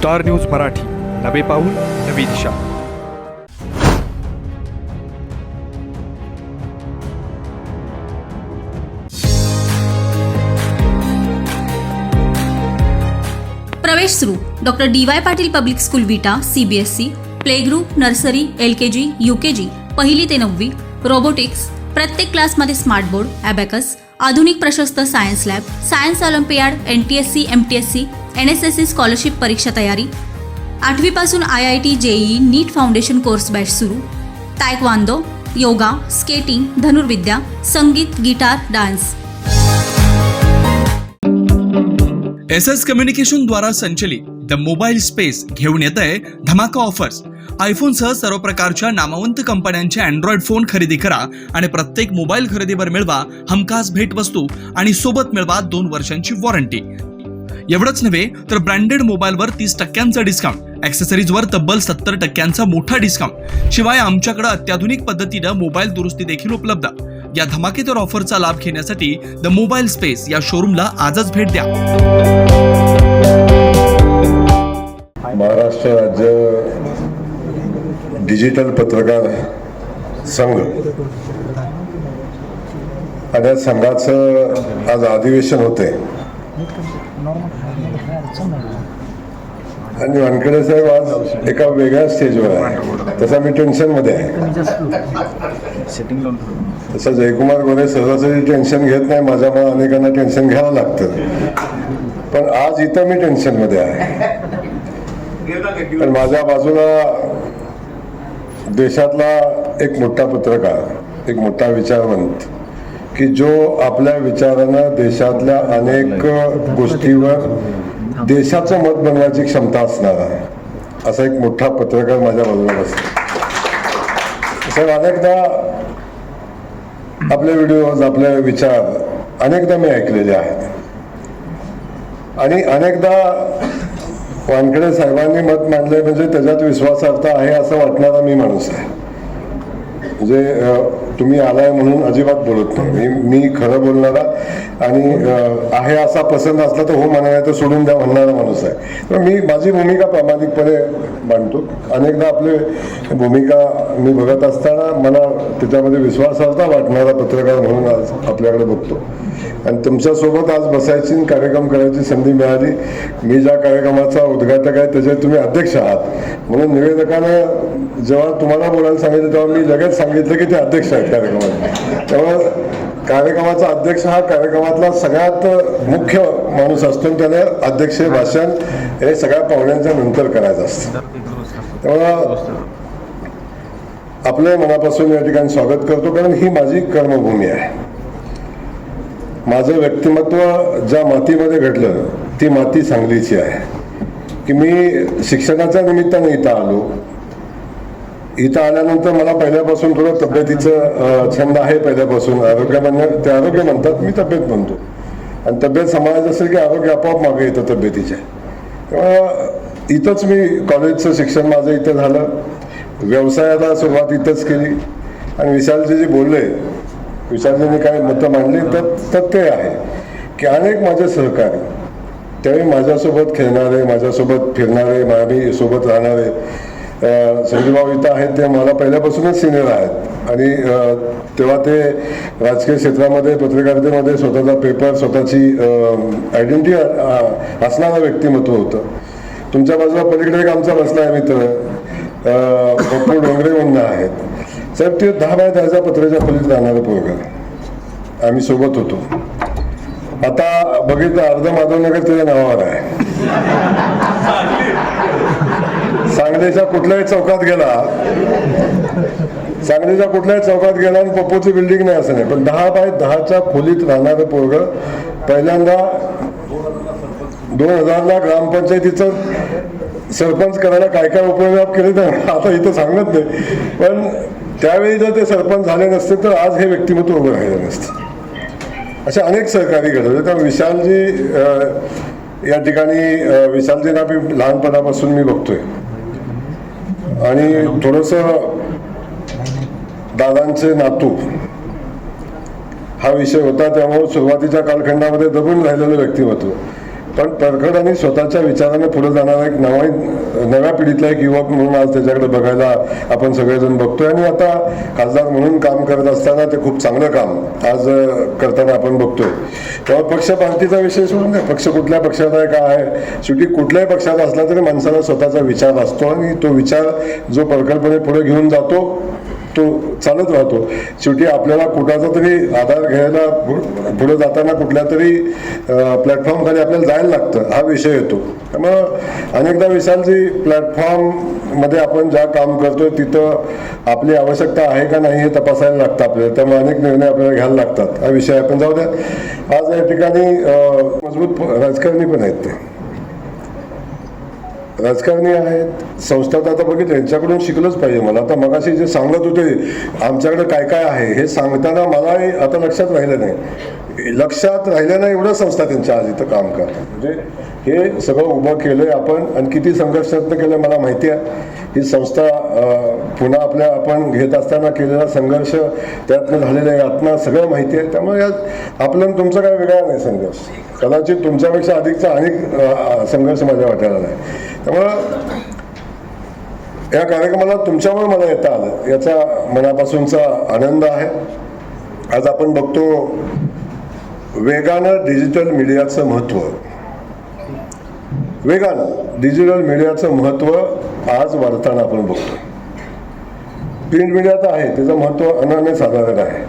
Star news Marathi, नवे पाऊल नवी दिशा. प्रवेश सुरू. Doctor DY. Patil public school विटा, CBSE, play group, nursery, LKG, UKG, पहिली ते 9वी, रोबोटिक्स, प्रत्येक क्लासमध्ये स्मार्ट बोर्ड, ॲबॅकस, आधुनिक प्रशस्त science lab, science Olympiad, NTSC, MTSC, NSSC scholarship परीक्षा तयारी. 8वी पासून IIT, JEE, नीट फाउंडेशन कोर्स बॅच सुरू. तायक्वांदो, योगा, स्केटिंग, धनुर्विद्या, संगीत, गिटार, डान्स. SS कम्युनिकेशन द्वारा संचलित द मोबाईल स्पेस घेऊन येत आहे धमाका ऑफर्स. आयफोनसह सर्व प्रकारच्या नामवंत कंपन्यांचे अँड्रॉइड फोन खरेदी करा आणि प्रत्येक मोबाईल खरेदीवर मिळवा हमखास भेटवस्तू आणि सोबत मिळवा 2 वर्षांची वॉरंटी. एवढंच नव्हे तर ब्रँडेड मोबाईलवर 30% डिस्काउंट, ॲक्सेसरीजवर तब्बल 70% मोठा डिस्काउंट. शिवाय आमच्याकडे अत्याधुनिक पद्धतीनं मोबाईल दुरुस्ती देखील उपलब्ध. या धमाकेदार ऑफरचा लाभ घेण्यासाठी द मोबाईल स्पेस या शोरूमला आजच भेट द्या. महाराष्ट्र राज्य डिजिटल पत्रकार संघ आणि संघाचं आज अधिवेशन होते आणि वानखेडे साहेब आज एका वेगळ्या स्टेजवर आहे. तसा मी टेन्शनमध्ये आहे. तसं जयकुमार गोरे सहजासहजी टेन्शन घेत नाही. माझ्यामुळे अनेकांना टेन्शन घ्यावं लागतं, पण आज इथं मी टेन्शनमध्ये आहे. पण माझ्या बाजूला देशातला एक मोठा पत्रकार, एक मोठा विचारवंत, की जो आपल्या विचारानं देशातल्या अनेक गोष्टीवर देशाचं मत बनवायची क्षमता असणारा असा एक मोठा पत्रकार माझ्या बाजूला बसतो. साहेब, अनेकदा आपले व्हिडिओज, आपले विचार अनेकदा मी ऐकलेले आहेत आणि अनेकदा वानखेडे साहेबांनी मत मांडले म्हणजे त्याच्यात विश्वासार्थ आहे असं वाटणारा मी माणूस आहे. म्हणजे तुम्ही आलाय म्हणून अजिबात बोलत नाही. मी खरं बोलणारा आणि आहे असा पसंत असला तर हो म्हणायला तर सोडून द्या म्हणणारा माणूस आहे. तर मी माझी भूमिका प्रामाणिकपणे मांडतो. अनेकदा आपली भूमिका मी बघत असताना मला त्याच्यामध्ये विश्वासार्थ वाटणारा पत्रकार म्हणून आज आपल्याकडे बघतो आणि तुमच्यासोबत आज बसायची कार्यक्रम करायची संधी मिळाली. मी ज्या कार्यक्रमाचा उद्घाटक आहे त्याचे तुम्ही अध्यक्ष आहात म्हणून निवेदकानं जेव्हा तुम्हाला बोलायला सांगितलं तेव्हा मी लगेच सांगितलं की ते अध्यक्ष आहेत कार्यक्रमात. तेव्हा कार्यक्रमाचा अध्यक्ष हा कार्यक्रमातला सगळ्यात मुख्य माणूस असतो. त्याने अध्यक्ष भाषण हे सगळ्या पाहुण्यांच्या नंतर करायचं असतं. तेव्हा आपल्या मनापासून या ठिकाणी स्वागत करतो, कारण ही माझी कर्मभूमी आहे. माझं व्यक्तिमत्व ज्या मातीमध्ये घडलं ती माती सांगलीची आहे. की मी शिक्षणाच्या निमित्ताने इथं आलो. इथं आल्यानंतर मला पहिल्यापासून थोडं तब्येतीचं छंद आहे. पहिल्यापासून आरोग्य ते आरोग्य म्हणतात, मी तब्येत म्हणतो. आणि तब्येत सांभाळायचं असेल की आरोग्य आपोआप मागे येतं तब्येतीच्या. तेव्हा इथंच मी कॉलेजचं शिक्षण माझं इथं झालं. व्यवसायाला सुरुवात इथंच केली. आणि विशालजी जे बोलले, विशालजींनी काय मतं मांडली तर ते आहे की अनेक माझे सहकारी त्यावेळी माझ्यासोबत खेळणारे, माझ्यासोबत फिरणारे, माझ्या सोबत राहणारे संजूभाऊ इथं आहेत. ते मला पहिल्यापासूनच सिनियर आहेत आणि तेव्हा ते राजकीय क्षेत्रामध्ये, पत्रकारितेमध्ये स्वतःचा पेपर, स्वतःची आयडेंटिटी असणारं व्यक्तिमत्व होतं. तुमच्या बाजूला पलीकडे एक आमचा बसला आहे मित्र पप्पू डोंगरे म्हणून आहेत. साहेब, ते 10 बाय 10च्या पत्र्याच्या खोलीत राहणारं पोरगं. आम्ही सोबत होतो. आता बघितलं अर्ध माधवनगर त्याच्या नावावर आहे. सांगलीच्या कुठल्याही चौकात गेला, सांगलीच्या कुठल्याही चौकात गेला आणि पप्पूची बिल्डिंग नाही असं नाही, पण 10 बाय 10च्या खोलीत राहणारं पोरगं. पहिल्यांदा 2000ला ग्रामपंचायतीचं सरपंच करायला काय काय उपयोग केले तर आता इथं सांगत नाही, पण त्यावेळी जर ते सरपंच झाले नसते तर आज हे व्यक्तिमत्व उभं राहिलं नसतं. असे अनेक सहकारी घडवले. तर विशालजी या ठिकाणी, विशालजींना मी लहानपणापासून मी बघतोय आणि थोडंसं दादांचे नातू हा विषय होता. त्यामुळे सुरुवातीच्या कालखंडामध्ये दबून राहिलेलं व्यक्तिमत्व. पण परखड आणि स्वतःच्या विचाराने पुढे जाणारा एक नव्या पिढीतला एक युवक म्हणून आज त्याच्याकडे बघायला आपण सगळेजण बघतोय. आणि आता खासदार म्हणून काम करत असताना ते खूप चांगलं काम आज करताना आपण बघतोय. तेव्हा पक्ष पार्टीचा विषय सोडून द्या, पक्ष कुठल्या पक्षाचा आहे काय आहे, शेवटी कुठल्याही पक्षाचा असला तरी माणसाला स्वतःचा विचार असतो आणि तो विचार जो परखडपणे पुढे घेऊन जातो तो चालत राहतो. शेवटी आपल्याला कुणाचा तरी आधार घ्यायला पुढे जाताना कुठल्या तरी प्लॅटफॉर्म खाली आपल्याला जायला लागतं, हा विषय येतो. त्यामुळं अनेकदा विशालजी प्लॅटफॉर्म मध्ये आपण ज्या काम करतोय तिथं आपली आवश्यकता आहे का नाही हे तपासायला लागतं आपल्याला. त्यामुळे अनेक निर्णय आपल्याला घ्यायला लागतात, हा विषय आपण जाऊ द्या. आज या ठिकाणी मजबूत राजकारणी पण आहेत, ते राजकारणी आहेत, संस्था आता बघितलं यांच्याकडून शिकलंच पाहिजे मला. आता मगाशी जे सांगत होते आमच्याकडे काय काय आहे हे सांगताना मलाही आता लक्षात राहिलं नाही एवढं संस्था त्यांच्या आज इथं काम करतात. म्हणजे हे सगळं उभं केलंय आपण आणि किती संघर्षात्न केलं मला माहिती आहे. ही संस्था पुन्हा आपण घेत असताना केलेला संघर्ष, त्यातनं झालेल्या यातना सगळं माहिती आहे. त्यामुळे यात आपलं तुमचा काय वेगळा नाही संघर्ष, कदाचित तुमच्यापेक्षा अधिकचा अनेक संघर्ष माझ्या वाट्याला नाही. त्यामुळं या कार्यक्रमाला तुमच्यामुळे मला येता आलं याचा मनापासूनचा आनंद आहे. आज आपण बघतो वेगानं डिजिटल मीडियाचं महत्त्व, आज वाढताना आपण बघतो. प्रिंट मीडिया तर आहे, त्याचं महत्त्व अनन्यसाधारण आहे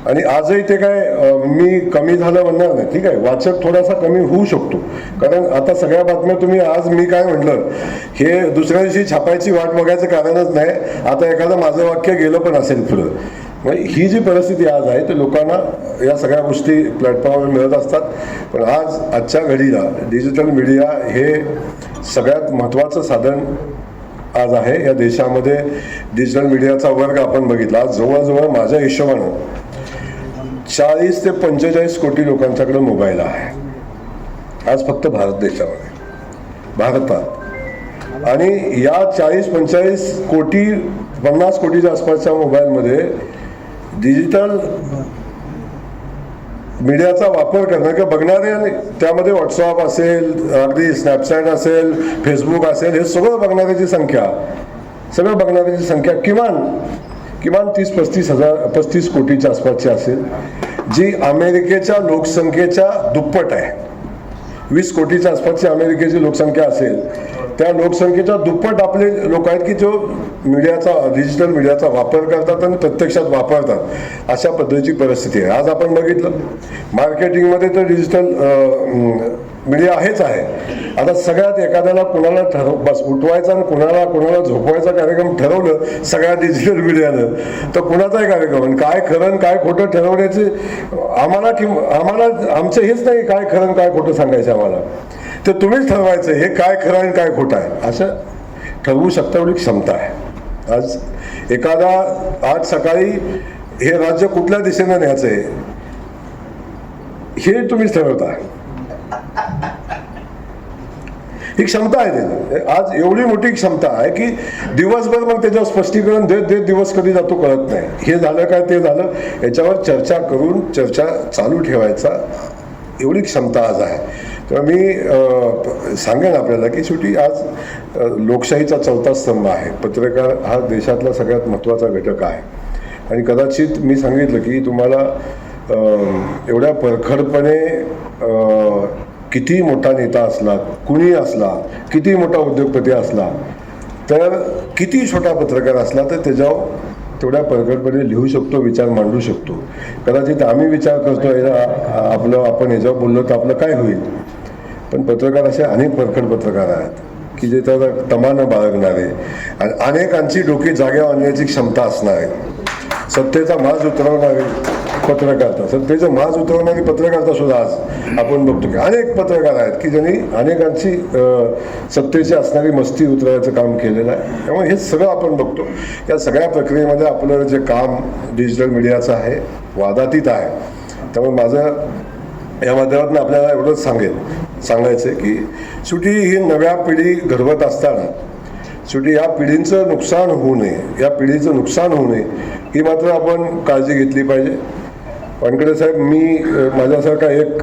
आणि आजही ते काय मी कमी झालं म्हणणार नाही. ठीक आहे, वाचक थोडासा कमी होऊ शकतो, कारण आता सगळ्या बातम्या तुम्ही आज मी काय म्हटलं हे दुसऱ्या दिवशी छापायची वाट बघायचं कारणच नाही. आता एखादं माझं वाक्य गेलं पण असेल पुढं. ही जी परिस्थिती आज आहे ते लोकांना या सगळ्या गोष्टी प्लॅटफॉर्मवर मिळत असतात. पण आजच्या घडीला डिजिटल मीडिया हे सगळ्यात महत्त्वाचं साधन आज आहे या देशामध्ये. डिजिटल मीडियाचा वर्ग आपण बघितला, आज जवळजवळ माझ्या हिशोबानं 40 ते 45 कोटी लोकांच्याकडे मोबाईल आहे आज फक्त भारत देशामध्ये, भारतात. आणि या 40-45 कोटी 50 कोटीच्या आसपासच्या मोबाईलमध्ये डिजिटल मीडियाचा वापर करणार किंवा बघणारे, त्यामध्ये व्हॉट्सअप असेल, अगदी स्नॅपचॅट असेल, फेसबुक असेल, हे सगळं बघणाऱ्याची संख्या किमान 30-35 कोटीच्या आसपासची असेल, जी अमेरिकेच्या लोकसंख्येच्या दुप्पट आहे. 20 कोटीच्या आसपासची अमेरिकेची लोकसंख्या असेल, त्या लोकसंख्येच्या दुप्पट आपले लोक आहेत की जो डिजिटल मीडियाचा वापर करतात आणि प्रत्यक्षात वापरतात. अशा पद्धतीची परिस्थिती आहे. आज आपण बघितलं मार्केटिंगमध्ये तर डिजिटल मीडिया आहेच आहे. आता सगळ्यात एखाद्याला कुणाला उठवायचा आणि कुणाला झोपवायचा कार्यक्रम ठरवलं सगळ्या डिजिटल मीडियानं, तर कुणाचाही कार्यक्रम आणि काय खरं काय खोटं ठरवण्याचे आम्हाला आमचं हेच नाही, काय खरं काय खोटं सांगायचं आम्हाला, तर तुम्हीच ठरवायचं हे काय खरं आणि काय खोटं आहे असं ठरवू शकता एवढी क्षमता आहे. आज सकाळी हे राज्य कुठल्या दिशेनं न्यायचं आहे हे तुम्हीच ठरवता, ही क्षमता आहे त्याला. आज एवढी मोठी क्षमता आहे की दिवसभर मग त्याच्यावर स्पष्टीकरण देत दिवस कधी जातो कळत नाही. हे झालं काय ते झालं याच्यावर चर्चा करून चर्चा चालू ठेवायचा एवढी क्षमता आज आहे. तेव्हा मी सांगेन आपल्याला की शेवटी आज लोकशाहीचा 4था स्तंभ आहे. पत्रकार हा देशातला सगळ्यात महत्त्वाचा घटक आहे आणि कदाचित मी सांगितलं की तुम्हाला एवढ्या परखडपणे किती मोठा नेता असला, कुणी असला, किती मोठा उद्योगपती असला, तर किती छोटा पत्रकार असला तर त्याच्यावर तेवढ्या परखडपणे लिहू शकतो, विचार मांडू शकतो. कदाचित आम्ही विचार करतो आपण ह्याच्यावर बोललो तर आपलं काय होईल, पण पत्रकार असे अनेक परखड पत्रकार आहेत की जे त्याला तमानं बाळगणारे आणि अनेकांची डोकी जाग्यावर आणण्याची क्षमता असणारे, सत्तेचा माज उतरवणारे पत्रकारिता सुद्धा आज आपण बघतो की अनेक पत्रकार आहेत की ज्यांनी अनेकांची सत्तेची असणारी मस्ती उतरवायचं काम केलेलं आहे. त्यामुळे हे सगळं आपण बघतो. या सगळ्या प्रक्रियेमध्ये आपलं जे काम डिजिटल मीडियाचं आहे वादातीत आहे. त्यामुळे माझं या माध्यमातून आपल्याला एवढंच सांगायचं आहे की शेवटी ही नव्या पिढी घडवत असताना शेवटी या पिढीचं नुकसान होऊ नये ही मात्र आपण काळजी घेतली पाहिजे. वानखेडे साहेब, मी माझ्यासारखा एक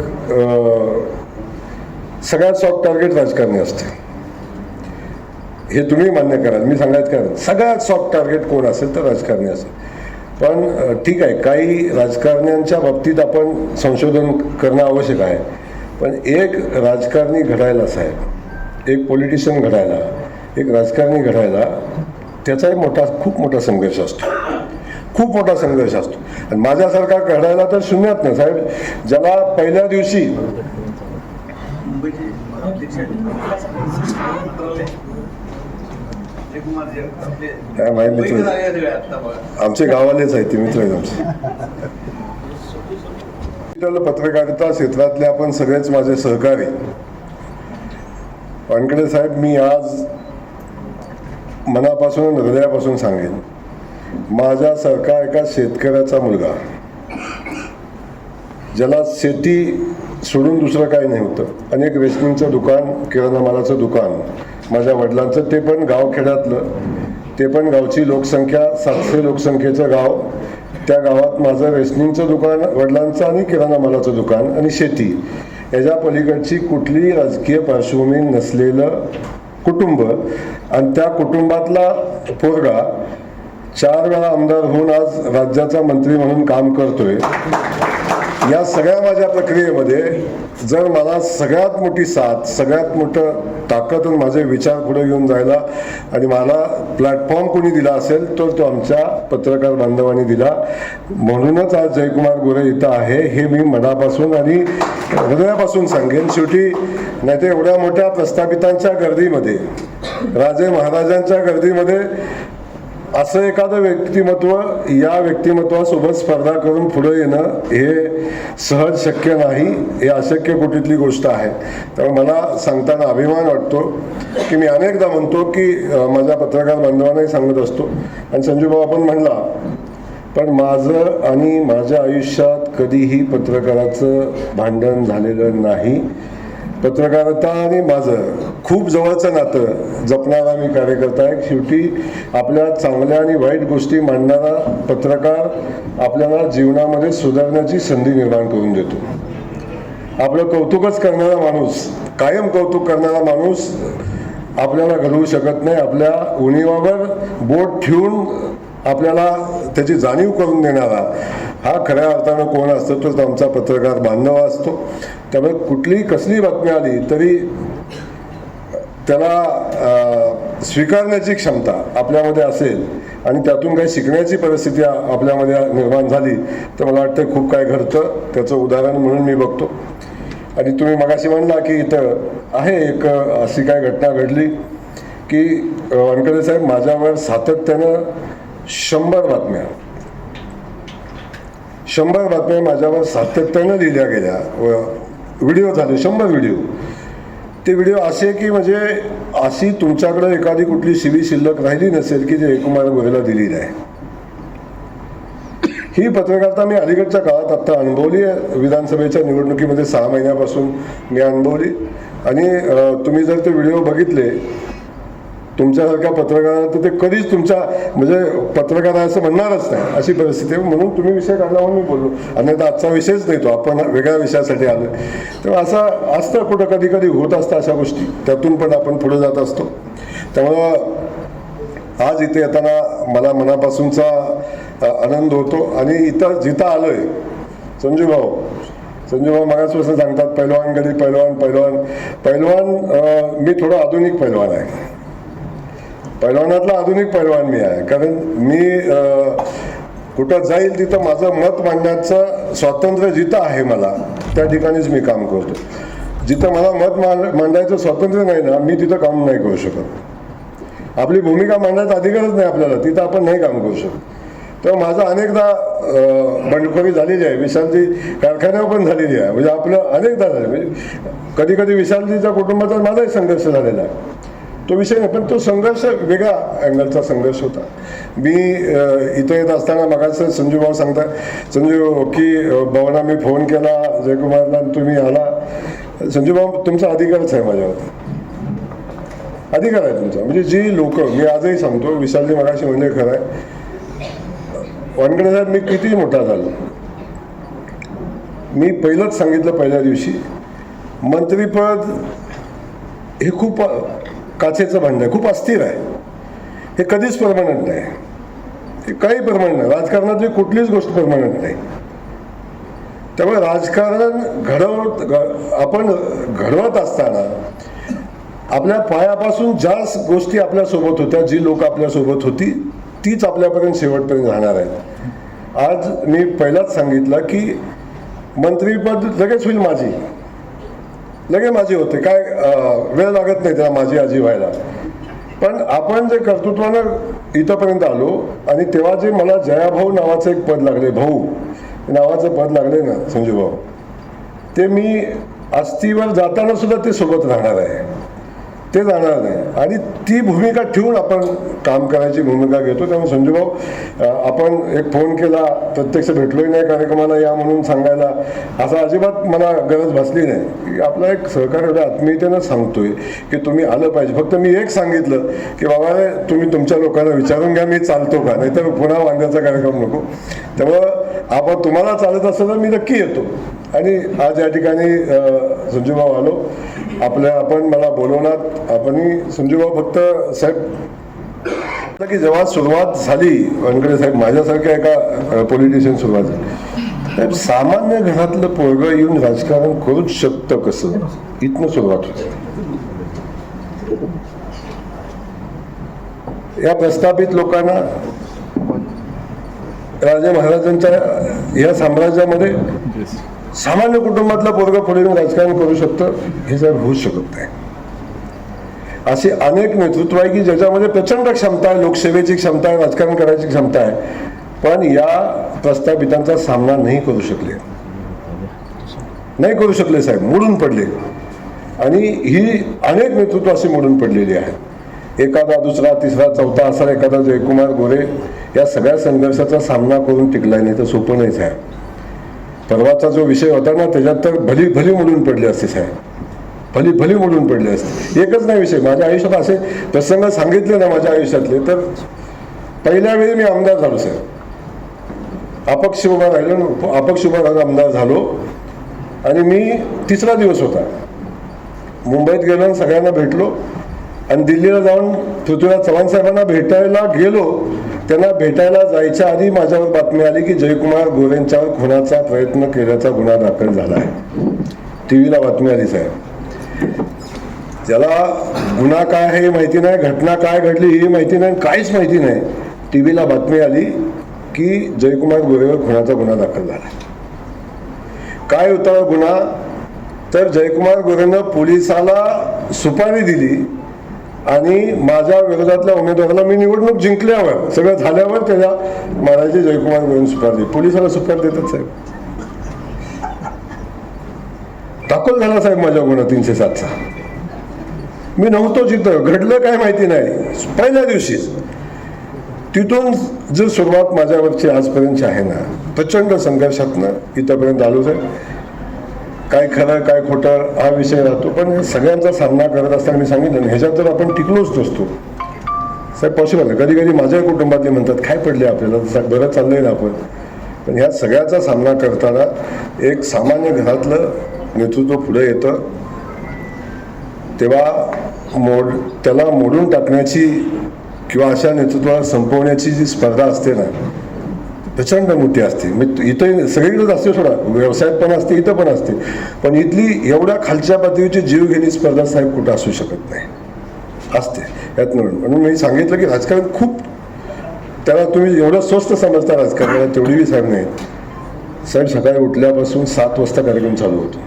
सगळ्यात सॉफ्ट टार्गेट राजकारणी असते. हे तुम्ही मान्य कराल, मी सांगायचं कारण सगळ्यात सॉफ्ट टार्गेट कोण असेल तर राजकारणी असेल. पण ठीक आहे, काही राजकारण्यांच्या बाबतीत आपण संशोधन करणं आवश्यक आहे. पण एक राजकारणी घडायला साहेब, एक पॉलिटिशियन घडायला, एक राजकारणी घडायला त्याचा खूप मोठा संघर्ष असतो, खूप मोठा संघर्ष असतो. आणि माझ्यासारखा घडायला तर शून्यात नाही साहेब. ज्याला पहिल्या दिवशी काय माझे मित्र, आमचे गावालेच आहेत ते मित्र आहेत आमचे. पत्रकारिता क्षेत्रातले आपण सगळेच माझे सहकारी. वानखेडे साहेब, मी आज मनापासून हृदयापासून सांगेन, माझ्यासारखा एका शेतकऱ्याचा मुलगा ज्याला शेती सोडून दुसरं काही नाही होतं, आणि एक रेशनिंगचं दुकान, किराणा मालाचं दुकान माझ्या वडिलांचं, ते पण गावखेड्यातलं, ते पण गावची लोकसंख्या 700 लोकसंख्येचं गाव. त्या गावात माझं रेशनिंगचं दुकान वडिलांचं आणि किराणा मालाचं दुकान आणि शेती, याच्या पलीकडची कुठलीही राजकीय पार्श्वभूमी नसलेलं कुटुंब. आणि त्या कुटुंबातला पोरगा 4 वेळा आमदार होऊन आज राज्याचा मंत्री म्हणून काम करतोय. या सगळ्या माझ्या प्रक्रियेमध्ये जर मला सगळ्यात मोठी साथ, सगळ्यात मोठं ताकद आणि माझे विचार पुढे घेऊन जायला आणि मला प्लॅटफॉर्म कोणी दिला असेल तर तो आमच्या पत्रकार बांधवांनी दिला. म्हणूनच आज जयकुमार गोरे इथं आहे, हे मी मनापासून आणि हृदयापासून सांगेन. शेवटी नाही तर एवढ्या मोठ्या प्रस्थापितांच्या गर्दीमध्ये, राजे महाराजांच्या गर्दीमध्ये असं एखादं व्यक्तिमत्व, या व्यक्तिमत्वासोबत स्पर्धा करून पुढे येणं हे सहज शक्य नाही, हे अशक्य कोटीतली गोष्ट आहे. त्यामुळे मला सांगताना अभिमान वाटतो की मी अनेकदा म्हणतो की माझ्या पत्रकार बांधवांनाही सांगत असतो, आणि संजूभाऊ आपण म्हणला, पण माझं आणि माझ्या आयुष्यात कधीही पत्रकाराचं भांडण झालेलं नाही. पत्रकारिता आणि माझं खूप जवळचं नातं जपणारा मी कार्यकर्ता आहे. शेवटी आपल्या चांगल्या आणि वाईट गोष्टी मांडणारा पत्रकार आपल्याला जीवनामध्ये सुधारण्याची संधी निर्माण करून देतो. आपलं कौतुकच करणारा माणूस, कायम कौतुक करणारा माणूस आपल्याला घडवू शकत नाही. आपल्या उणीवावर बोट ठेवून आपल्याला त्याची जाणीव करून देणारा हा खऱ्या अर्थानं कोण असतो तर आमचा पत्रकार बांधव असतो. त्यामुळे कुठलीही कसली बातमी आली तरी त्याला स्वीकारण्याची क्षमता आपल्यामध्ये असेल आणि त्यातून काही शिकण्याची परिस्थिती आपल्यामध्ये निर्माण झाली तर मला वाटतं खूप काय घडतं. त्याचं उदाहरण म्हणून मी बघतो. आणि तुम्ही मगाशी म्हणला की इथं आहे एक अशी काय घटना घडली की वानखेडे साहेब, माझ्यावर सातत्यानं 100 बातम्या माझ्यावर सातत्यानं लिहिल्या गेल्या, व्हिडिओ झाले 100 व्हिडिओ. ते व्हिडिओ असे की म्हणजे अशी तुमच्याकडे एखादी कुठली शिवी शिल्लक राहिली नसेल की जयकुमार गोरेला दिली नाही. ही पत्रकारिता मी अलीकडच्या काळात आत्ता अनुभवली आहे. विधानसभेच्या निवडणुकीमध्ये 6 महिन्यापासून मी अनुभवली. आणि तुम्ही जर ते व्हिडिओ बघितले, तुमच्यासारख्या पत्रकाराला तर ते कधीच तुमच्या म्हणजे पत्रकार असं म्हणणारच नाही, अशी परिस्थिती आहे. म्हणून तुम्ही विषय काढला म्हणून मी बोललो, अन्यथा आजचा विषयच नाही तो, आपण वेगळ्या विषयासाठी आलो. तेव्हा असं असतं, कुठं कधी कधी होत असतं अशा गोष्टी, त्यातून पण आपण पुढे जात असतो. त्यामुळं आज इथे येताना मला मनापासूनचा आनंद होतो. आणि इथं जिथं आलोय, संजूभाऊ मागासपासून सांगतात पैलवान गली पैलवान. मी थोडं आधुनिक पैलवान आहे, पैलवानातला आधुनिक पैलवान मी आहे. कारण मी कुठं जाईल तिथं माझं मत मांडण्याचं स्वातंत्र्य जिथं आहे मला, त्या ठिकाणीच मी काम करतो. जिथं मला मत मांडायचं स्वातंत्र्य नाही ना, मी तिथं काम नाही करू शकत. आपली भूमिका मांडण्याचा अधिकारच नाही आपल्याला, तिथं आपण नाही काम करू शकत. तर माझं अनेकदा बंडखोरी झालेली आहे, विशालजी कारखान्यावर पण झालेली आहे. म्हणजे आपलं अनेकदा झालं, म्हणजे कधी कधी विशालजीच्या कुटुंबाचा माझाही संघर्ष झालेला आहे, तो विषय नाही. पण तो संघर्ष वेगळा अँगलचा संघर्ष होता. मी इथं येत असताना मगाचं संजूभाऊ सांगता, संजू की भावना मी फोन केला जयकुमारला, तुम्ही आला. संजूभाऊ, तुमचा अधिकारच आहे माझ्यावरती, अधिकार आहे तुमचा. म्हणजे जी लोक, मी आजही सांगतो, विशालजी मगाशी म्हणजे खरं आहे, वानखेडे साहेब मी किती मोठा झालो, मी पहिलंच सांगितलं पहिल्या दिवशी मंत्रीपद हे खूप काचेचं भांडं आहे, खूप अस्थिर आहे. हे कधीच परमनंट नाही, हे काही परमनंट नाही. राजकारणातली कुठलीच गोष्ट परमनंट नाही. त्यामुळे राजकारण आपण घडवत असताना आपल्या पायापासून ज्या गोष्टी आपल्यासोबत होत्या, जी लोक आपल्यासोबत होती, तीच आपल्यापर्यंत शेवटपर्यंत राहणार आहेत. आज मी पहिलाच सांगितलं की मंत्रीपद लगेच होईल लगेच माझी होते, काय वेळ लागत नाही त्याला माझी आजी व्हायला. पण आपण जे कर्तृत्वानं इथंपर्यंत आलो आणि तेव्हा जे मला जयाभाऊ नावाचं एक पद लागले, भाऊ नावाचं पद लागले ना संजू भाऊ, ते मी अस्थिवर जाताना सुद्धा ते सोबत राहणार आहे, ते जाणार नाही. आणि ती भूमिका ठेवून आपण काम करायची भूमिका घेतो. त्यामुळे संजू भाऊ, आपण एक फोन केला, प्रत्यक्ष भेटलोही नाही कार्यक्रमाला या म्हणून सांगायला, असं अजिबात मला गरज भासली नाही. की आपला एक सहकार एवढ्या आत्मीयतेनं सांगतोय की तुम्ही आलं पाहिजे. फक्त मी एक सांगितलं की बाबा तुम्ही तुमच्या लोकांना विचारून घ्या मी चालतो का, नाहीतर पुन्हा वांद्याचा कार्यक्रम नको. त्यामुळं आपण तुम्हाला चालत असेल तर मी नक्की येतो. आणि आज या ठिकाणी संजूभाऊ आलो आपण मला बोलवणार. आपण संजूभाऊ फक्त साहेब की जेव्हा सुरुवात झाली वानकडे साहेब, माझ्यासारख्या एका पॉलिटिशियन सुरुवात झाली, साहेब सामान्य घरातलं पोरगं येऊन राजकारण करूच शकतं कसं, इथनं सुरुवात होते. या प्रस्थापित लोकांना राजे महाराजांच्या या साम्राज्यामध्ये सामान्य कुटुंबातला पोरगा पुढे येऊन राजकारण करू शकतं हे साहेब होऊच शकत नाही. असे अनेक नेतृत्व आहे की ज्याच्यामध्ये प्रचंड क्षमता आहे, लोकसेवेची क्षमता आहे, राजकारण करायची क्षमता आहे, पण या प्रस्थापितांचा सामना नाही करू शकले साहेब, मोडून पडले. आणि ही अनेक नेतृत्व अशी मोडून पडलेली आहेत. एखादा दुसरा तिसरा चौथा असा एखादा जयकुमार गोरे या सगळ्या संघर्षाचा सामना करून टिकलाय, नाही तर सोपं नाही साहेब. परवाचा जो विषय होता ना त्याच्यात तर भली मोडून पडले असते साहेब, भली मोडून पडले असते. एकच नाही विषय, माझ्या आयुष्यात असे प्रसंग सांगितले ना माझ्या आयुष्यातले, तर पहिल्या वेळी मी आमदार झालो साहेब, अपक्ष उभा राहिलो, आमदार झालो. आणि मी तिसरा दिवस होता, मुंबईत गेलो आणि सगळ्यांना भेटलो. आणि दिल्लीला जाऊन पृथ्वीराज चव्हाण साहेबांना भेटायला गेलो. त्यांना भेटायला जायच्या आधी माझ्यावर बातमी आली की जयकुमार गोरेंच्यावर खुनाचा प्रयत्न केल्याचा गुन्हा दाखल झाला आहे. टीव्हीला बातमी आली साहेब. ज्याला गुन्हा काय आहे हे माहिती नाही, घटना काय घडली ही माहिती नाही, काहीच माहिती नाही. टीव्हीला बातमी आली की जयकुमार गोरेवर खुनाचा गुन्हा दाखल झाला. काय होता गुन्हा, तर जयकुमार गोरेनं पोलिसाला सुपारी दिली आणि माझ्या विरोधातल्या उमेदवाराला मी निवडणूक जिंकल्यावर सगळं झाल्यावर त्याला मारायचे जयकुमार गोरेन सुपारी, पोलिसाला सुपारी देतात साहेब. दाखल झाला साहेब माझ्या गुन्हा 307चा. मी नव्हतो जिथं, घडलं काय माहिती नाही. पहिल्या दिवशीच तिथून जी सुरुवात माझ्यावरची आजपर्यंतची आहे ना, प्रचंड संघर्षातनं इथंपर्यंत आलो साहेब. काय खरं काय खोटं हा विषय राहतो, पण सगळ्यांचा सामना करत असताना मी सांगितलं ना, ह्याच्यात जर आपण टिकलोच नसतो साहेब पॉसिबल नाही. कधी कधी माझ्या कुटुंबातले म्हणतात काय पडले आपल्याला, बरं चाललंय ना आपण. पण ह्या सगळ्याचा सामना करताना एक सामान्य घरातलं नेतृत्व पुढे येतं, तेव्हा त्याला मोडून टाकण्याची किंवा अशा नेतृत्वाला संपवण्याची जी स्पर्धा असते ना, प्रचंड मोठी असते. इथं सगळीकडेच असते, सोडा व्यवसायात पण असते, इथं पण असते. पण इथली एवढ्या खालच्या पातळीची जीव घेणी स्पर्धा साहेब कुठं असू शकत नाही, असते यात. म्हणून मी सांगितलं की राजकारण खूप, त्याला तुम्ही एवढं स्वस्त समजता राजकारणाला, तेवढी साहेब नाही साहेब. सकाळी उठल्यापासून 7 वाजता कार्यक्रम चालू होतो.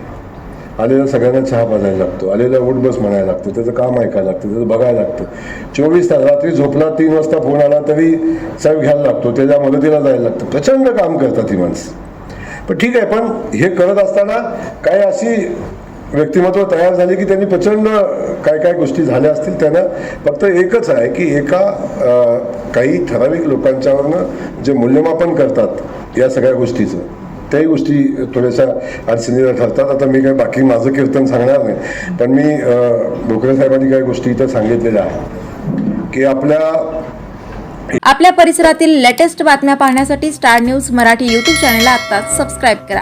आलेल्या सगळ्यांना चहा पाजायला लागतो, आलेल्या उठ बस म्हणायला लागतं, त्याचं काम ऐकायला लागतं, त्याचं बघायला लागतं. 24 तास, रात्री झोपला 3 वाजता फोन आला तरी साहेब घ्यायला लागतो, त्याच्या मदतीला जायला लागतं. प्रचंड काम करतात ही माणसं. पण ठीक आहे, पण हे करत असताना काही अशी व्यक्तिमत्व तयार झाली की त्यांनी प्रचंड काय गोष्टी झाल्या असतील. त्यांना फक्त एकच आहे की काही ठराविक लोकांच्यावरनं जे मूल्यमापन करतात या सगळ्या गोष्टीचं, त्याही गोष्टी थोड्याशा अडचणीला ठरतात. आता मी काय बाकी माझं कीर्तन सांगणार नाही, पण मी भोकरे साहेबांनी काही गोष्टी इथं सांगितलेल्या आहेत की आपल्या परिसरातील लेटेस्ट बातम्या पाहण्यासाठी स्टार न्यूज मराठी यूट्यूब चॅनलला आत्ताच सबस्क्राईब करा.